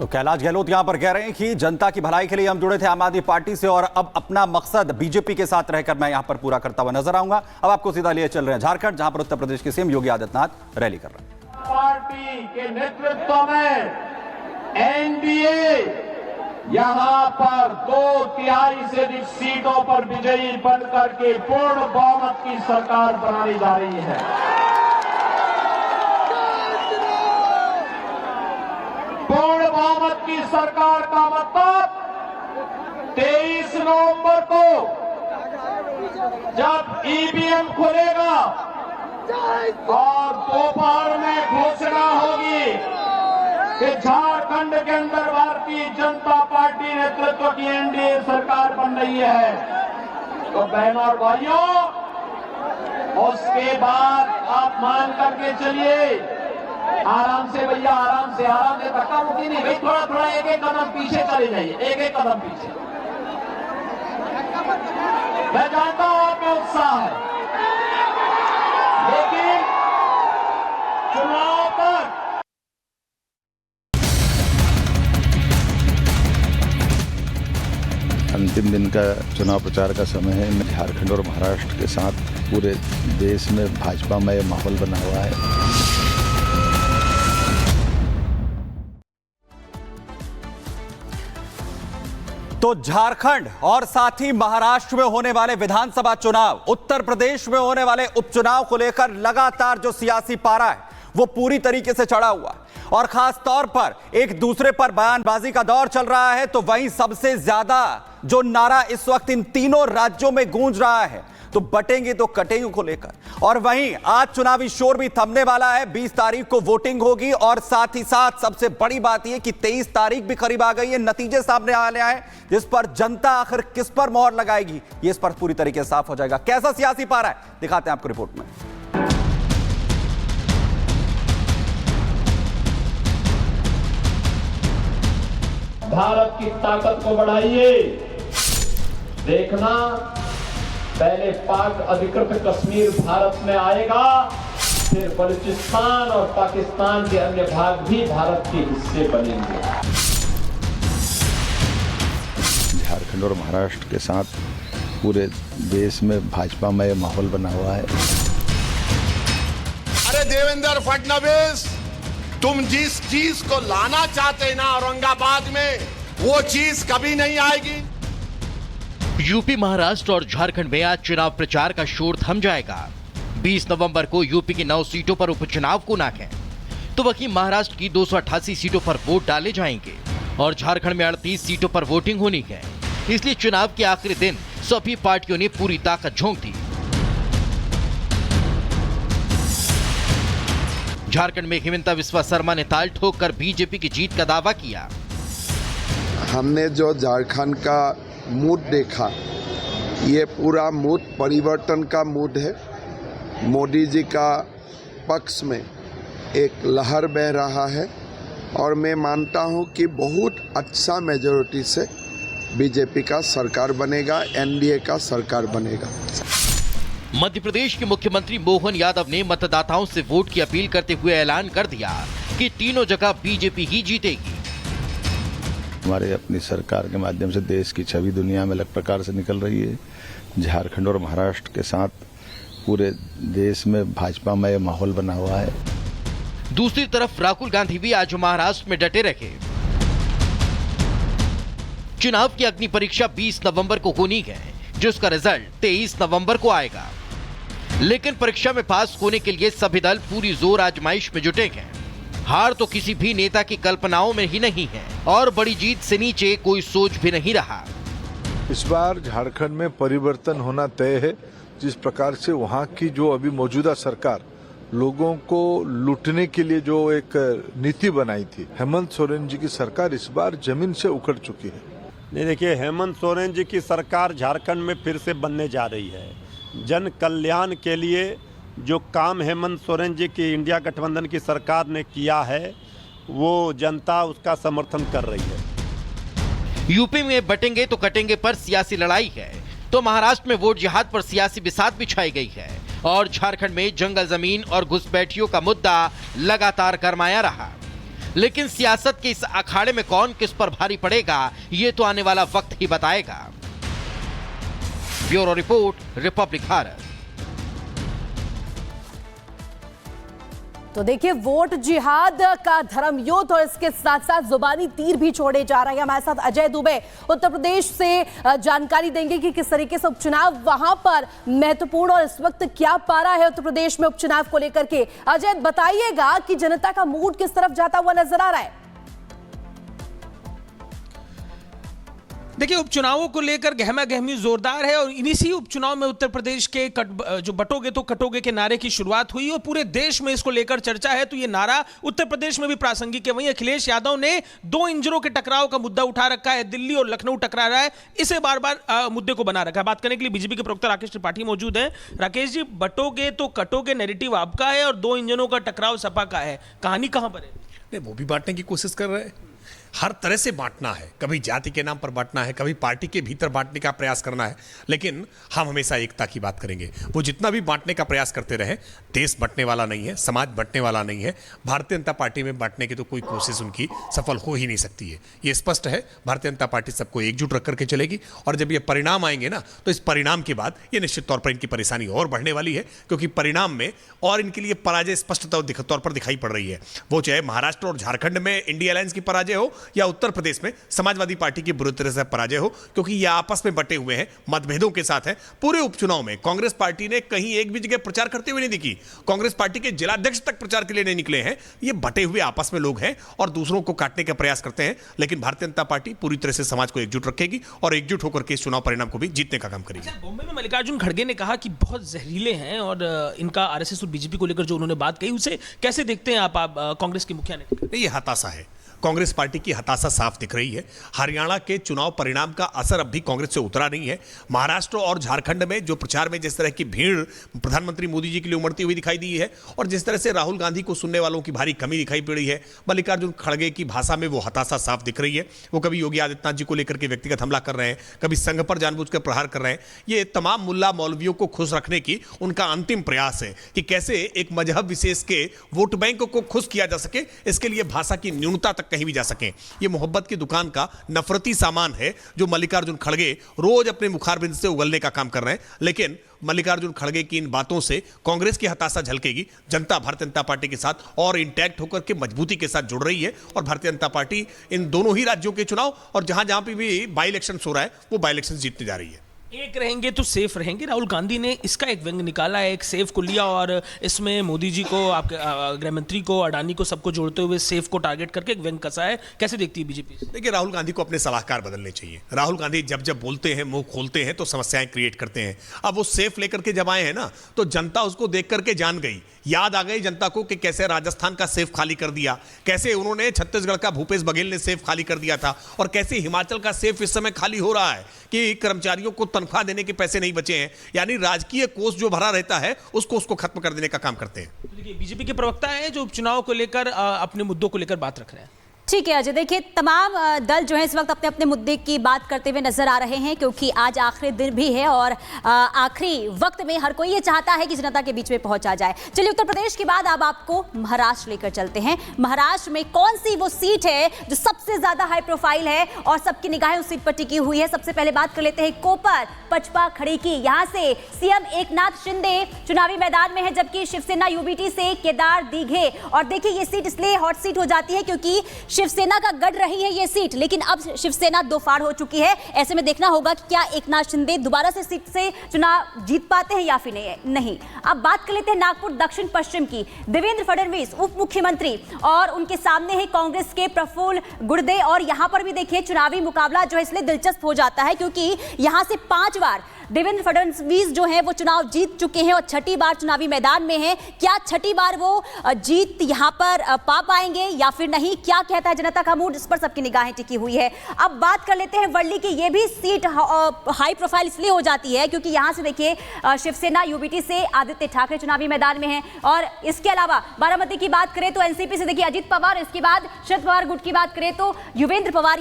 तो कैलाश गहलोत यहां पर कह रहे हैं कि जनता की भलाई के लिए हम जुड़े थे आम आदमी पार्टी से और अब अपना मकसद बीजेपी के साथ रहकर मैं यहां पर पूरा करता हुआ नजर आऊंगा। अब आपको सीधा लिए चल रहे हैं झारखंड, जहां पर उत्तर प्रदेश के सीएम योगी आदित्यनाथ रैली कर रहे हैं। पार्टी के नेतृत्व में एनडीए यहां पर 2/3 से अधिक सीटों पर विजयी बनकर के पूर्ण बहुमत की सरकार बनाने जा रही है। पूर्ण बहुमत की सरकार का मतलब 23 नवंबर को जब ईवीएम खुलेगा और दोपहर में घोषणा होगी कि झारखंड के अंदर भारतीय जनता पार्टी नेतृत्व की एनडीए सरकार बन रही है, तो बहनों और भाइयों, उसके बाद आप मान करके चलिए, आराम से भैया, आराम से धक्का मुक्की नहीं भाई, थोड़ा थोड़ा एक एक कदम पीछे चले जाइए, एक एक कदम पीछे। मैं जानता हूं आप में उत्साह है, लेकिन चुनाव तक अंतिम दिन का चुनाव प्रचार का समय है। झारखंड और महाराष्ट्र के साथ पूरे देश में भाजपामय माहौल बना हुआ है। तो झारखंड और साथ ही महाराष्ट्र में होने वाले विधानसभा चुनाव, उत्तर प्रदेश में होने वाले उपचुनाव को लेकर लगातार जो सियासी पारा है वो पूरी तरीके से चढ़ा हुआ है और खास तौर पर एक दूसरे पर बयानबाजी का दौर चल रहा है। तो वहीं सबसे ज्यादा जो नारा इस वक्त इन तीनों राज्यों में गूंज रहा है तो बटेंगे तो कटेंगे को लेकर, और वहीं आज चुनावी शोर भी थमने वाला है। 20 तारीख को वोटिंग होगी और साथ ही साथ सबसे बड़ी बात यह कि 23 तारीख भी करीब आ गई है, नतीजे सामने आने आए जिस पर जनता आखिर किस पर मोहर लगाएगी ये इस पर पूरी तरीके से साफ हो जाएगा। कैसा सियासी पारा है दिखाते हैं आपको रिपोर्ट में। भारत की ताकत को बढ़ाइए। देखना, पहले पाक अधिकृत कश्मीर भारत में आएगा, फिर बलूचिस्तान और पाकिस्तान के अन्य भाग भी भारत के हिस्से बनेंगे। झारखंड और महाराष्ट्र के साथ पूरे देश में भाजपामय माहौल बना हुआ है। अरे देवेंद्र फडणवीस, तुम जिस चीज को लाना चाहते ना औरंगाबाद में, वो चीज कभी नहीं आएगी। यूपी, महाराष्ट्र और झारखंड में आज चुनाव प्रचार का शोर थम जाएगा। 20 नवंबर को यूपी की 9 सीटों पर उपचुनाव को नाक है, तो वहीं महाराष्ट्र की 288 सीटों पर वोट डाले जाएंगे और झारखंड में 38 सीटों पर वोटिंग होनी है। इसलिए चुनाव के आखिरी दिन सभी पार्टियों ने पूरी ताकत झोंक दी। झारखंड में हिमंता बिस्वा शर्मा ने ताल ठोक कर बीजेपी की जीत का दावा किया। हमने जो झारखंड का मूड देखा, ये पूरा मूड परिवर्तन का मूड है। मोदी जी का पक्ष में एक लहर बह रहा है और मैं मानता हूं कि बहुत अच्छा मेजॉरिटी से बीजेपी का सरकार बनेगा, एनडीए का सरकार बनेगा। मध्य प्रदेश के मुख्यमंत्री मोहन यादव ने मतदाताओं से वोट की अपील करते हुए ऐलान कर दिया कि तीनों जगह बीजेपी ही जीतेगी। हमारे अपनी सरकार के माध्यम से देश की छवि दुनिया में अलग प्रकार से निकल रही है। झारखंड और महाराष्ट्र के साथ पूरे देश में भाजपामय माहौल बना हुआ है। दूसरी तरफ राहुल गांधी भी आज महाराष्ट्र में डटे रहे। चुनाव की अग्नि परीक्षा 20 नवंबर को होनी है, जिसका रिजल्ट 23 नवंबर को आएगा। लेकिन परीक्षा में पास होने के लिए सभी दल पूरी जोर आजमाइश में जुटे हैं। हार तो किसी भी नेता की कल्पनाओं में ही नहीं है और बड़ी जीत से नीचे कोई सोच भी नहीं रहा। इस बार झारखंड में परिवर्तन होना तय है। जिस प्रकार से वहां की जो अभी मौजूदा सरकार लोगों को लूटने के लिए जो एक नीति बनाई थी, हेमंत सोरेन जी की सरकार इस बार जमीन से उखड़ चुकी है। नहीं, देखिए, हेमंत सोरेन जी की सरकार झारखंड में फिर से बनने जा रही है। जन कल्याण के लिए जो काम हेमंत सोरेन जी की इंडिया गठबंधन की सरकार ने किया है, वो जनता उसका समर्थन कर रही है। यूपी में बटेंगे तो कटेंगे पर सियासी लड़ाई है, तो महाराष्ट्र में वोट जिहाद पर सियासी बिसात बिछाई गई है और झारखंड में जंगल जमीन और घुसपैठियों का मुद्दा लगातार गरमाया रहा। लेकिन सियासत के इस अखाड़े में कौन किस पर भारी पड़ेगा, ये तो आने वाला वक्त ही बताएगा। Bureau report, Republic Bharat. तो देखिए, वोट जिहाद का धर्मयुद्ध और इसके साथ साथ जुबानी तीर भी छोड़े जा रहे हैं। हमारे साथ अजय दुबे उत्तर प्रदेश से जानकारी देंगे कि किस तरीके से उपचुनाव वहां पर महत्वपूर्ण और इस वक्त क्या पारा है उत्तर प्रदेश में उपचुनाव को लेकर के। अजय, बताइएगा कि जनता का मूड किस तरफ जाता हुआ नजर आ रहा है। देखिए, उपचुनावों को लेकर गहमा गहमी जोरदार है और इसी उपचुनाव में उत्तर प्रदेश के जो बटोगे तो कटोगे के नारे की शुरुआत हुई और पूरे देश में इसको लेकर चर्चा है। तो ये नारा उत्तर प्रदेश में भी प्रासंगिक है। वहीं अखिलेश यादव ने दो इंजनों के टकराव का मुद्दा उठा रखा है। दिल्ली और लखनऊ टकरा रहा है, इसे बार बार मुद्दे को बना रखा है। बात करने के लिए बीजेपी के प्रवक्ता राकेश त्रिपाठी मौजूद हैं। राकेश जी, बटोगे तो कटोगे नैरेटिव आपका है और दो इंजनों का टकराव सपा का है, कहानी कहां पर है? नहीं, वो भी बांटने की कोशिश कर रहे हैं। हर तरह से बांटना है, कभी जाति के नाम पर बांटना है, कभी पार्टी के भीतर बांटने का प्रयास करना है, लेकिन हम हमेशा एकता की बात करेंगे। वो जितना भी बांटने का प्रयास करते रहे, देश बंटने वाला नहीं है, समाज बंटने वाला नहीं है। भारतीय जनता पार्टी में बांटने की तो कोई कोशिश उनकी सफल हो ही नहीं सकती है। ये स्पष्ट है। भारतीय जनता पार्टी सबको एकजुट रख करके चलेगी और जब ये परिणाम आएंगे ना, तो इस परिणाम के बाद ये निश्चित तौर पर इनकी परेशानी और बढ़ने वाली है, क्योंकि परिणाम में और इनके लिए पराजय स्पष्ट तौर पर दिखाई पड़ रही है। वो चाहे महाराष्ट्र और झारखंड में इंडिया अलायंस की पराजय हो या उत्तर प्रदेश में समाजवादी पार्टी की बुरी तरह से पराजय हो, क्योंकि ये आपस में बटे हुए हैं, मतभेदों के साथ है। पूरे उपचुनाव में कांग्रेस पार्टी ने कहीं एक भी जगह प्रचार करते हुए नहीं दिखी। कांग्रेस पार्टी के जिलाध्यक्ष तक प्रचार के लिए नहीं निकले हैं। ये बटे हुए आपस में लोग हैं और दूसरों को काटने का प्रयास करते हैं, लेकिन भारतीय जनता पार्टी पूरी तरह से समाज को एकजुट रखेगी और एकजुट होकर के इस चुनाव परिणाम को भी जीतने का काम करेगी। बॉम्बे में मल्लिकार्जुन खड़गे ने कहा कि बहुत जहरीले हैं और इनका आरएसएस और बीजेपी को लेकर जो उन्होंने बात कही, उसे कैसे देखते हैं आप कांग्रेस के मुखिया ने? ये हताशा है। कांग्रेस पार्टी की हताशा साफ दिख रही है। हरियाणा के चुनाव परिणाम का असर अब भी कांग्रेस से उतरा नहीं है। महाराष्ट्र और झारखंड में जो प्रचार में जिस तरह की भीड़ प्रधानमंत्री मोदी जी के लिए उमड़ती हुई दिखाई दी है और जिस तरह से राहुल गांधी को सुनने वालों की भारी कमी दिखाई पड़ी है, मल्लिकार्जुन खड़गे की भाषा में वो हताशा साफ दिख रही है। वो कभी योगी आदित्यनाथ जी को लेकर के व्यक्तिगत हमला कर रहे हैं, कभी संघ पर जानबूझकर प्रहार कर रहे हैं। ये तमाम मुल्ला मौलवियों को खुश रखने की उनका अंतिम प्रयास है कि कैसे एक मजहब विशेष के वोट बैंक को खुश किया जा सके। इसके लिए भाषा की न्यूनता तक कहीं भी जा सके। ये मोहब्बत की दुकान का नफरती सामान है जो मल्लिकार्जुन खड़गे रोज अपने मुखारबिंद से उगलने का काम कर रहे हैं। लेकिन मल्लिकार्जुन खड़गे की इन बातों से कांग्रेस की हताशा झलकेगी। जनता भारतीय जनता पार्टी के साथ और इंटैक्ट होकर के मजबूती के साथ जुड़ रही है और भारतीय जनता पार्टी इन दोनों ही राज्यों के चुनाव और जहां जहां पे भी बाई इलेक्शन हो रहा है, वो बाई इलेक्शन जीतने जा रही है। एक रहेंगे तो सेफ रहेंगे। राहुल गांधी ने इसका एक व्यंग निकाला है, एक सेफ को लिया और इसमें मोदी जी को, आपके गृह मंत्री को, अडानी को, सबको जोड़ते हुए सेफ को टारगेट करके एक व्यंग कसा है। कैसे देखती है बीजेपी? देखिए, राहुल गांधी को अपने सलाहकार बदलने चाहिए। राहुल गांधी जब जब बोलते हैं, मुंह खोलते हैं तो समस्याएं क्रिएट करते हैं। अब वो सेफ लेकर के जब आए हैं ना, तो जनता उसको देख करके जान गई, याद आ गई जनता को कि कैसे राजस्थान का सेफ खाली कर दिया, कैसे उन्होंने छत्तीसगढ़ का भूपेश बघेल ने सेफ खाली कर दिया था और कैसे हिमाचल का सेफ इस समय खाली हो रहा है कि कर्मचारियों को तनख्वाह देने के पैसे नहीं बचे हैं। यानी राजकीय कोष जो भरा रहता है उसको खत्म कर देने का काम करते हैं। देखिए, बीजेपी के प्रवक्ता हैं जो उपचुनाव को लेकर अपने मुद्दों को लेकर बात रख रहे हैं। ठीक है अजय, देखिए तमाम दल जो है इस वक्त अपने अपने मुद्दे की बात करते हुए नजर आ रहे हैं, क्योंकि आज आखिरी दिन भी है और आखिरी वक्त में हर कोई ये चाहता है कि जनता के बीच में पहुंचा जाए। चलिए, उत्तर प्रदेश के बाद अब आपको महाराष्ट्र लेकर चलते हैं। महाराष्ट्र में कौन सी वो सीट है जो सबसे ज्यादा हाई प्रोफाइल है और सबकी निगाहें उस सीट पर टिकी हुई है? सबसे पहले बात कर लेते हैं कोपर पचपा खड़ी की। यहाँ से सीएम एकनाथ शिंदे चुनावी मैदान में है, जबकि शिवसेना यूबीटी से केदार दीघे। और देखिए, ये सीट इसलिए हॉट सीट हो जाती है क्योंकि शिवसेना का गढ़ रही है ये सीट, लेकिन अब शिवसेना दो फाड़ हो चुकी है। ऐसे में देखना होगा कि क्या एकनाथ शिंदे दोबारा से सीट से चुनाव जीत पाते हैं या फिर नहीं। अब बात कर लेते हैं नागपुर दक्षिण पश्चिम की। देवेंद्र फडणवीस उप मुख्यमंत्री और उनके सामने है कांग्रेस के प्रफुल्ल गुर्दे। और यहां पर भी देखिए, चुनावी मुकाबला जो है इसलिए दिलचस्प हो जाता है क्योंकि यहां से 5 बार देवेंद्र फडणवीस जो है वो चुनाव जीत चुके हैं और छठी बार चुनावी मैदान में है। क्या छठी बार वो जीत यहां पर पा पाएंगे या फिर नहीं? क्या कहता है जनता का मूड, इस पर सबकी निगाहें टिकी हुई है। अब बात कर लेते हैं वर्ली की। ये भी सीट हाई प्रोफाइल इसलिए हो जाती है क्योंकि यहां से देखिए शिवसेना यूबीटी से आदित्य ठाकरे चुनावी मैदान में है। और इसके अलावा बारामती की बात करें तो एनसीपी से देखिए अजित पवार, इसके बाद शरद पवार गुट की बात करें तो युवेंद्र पवार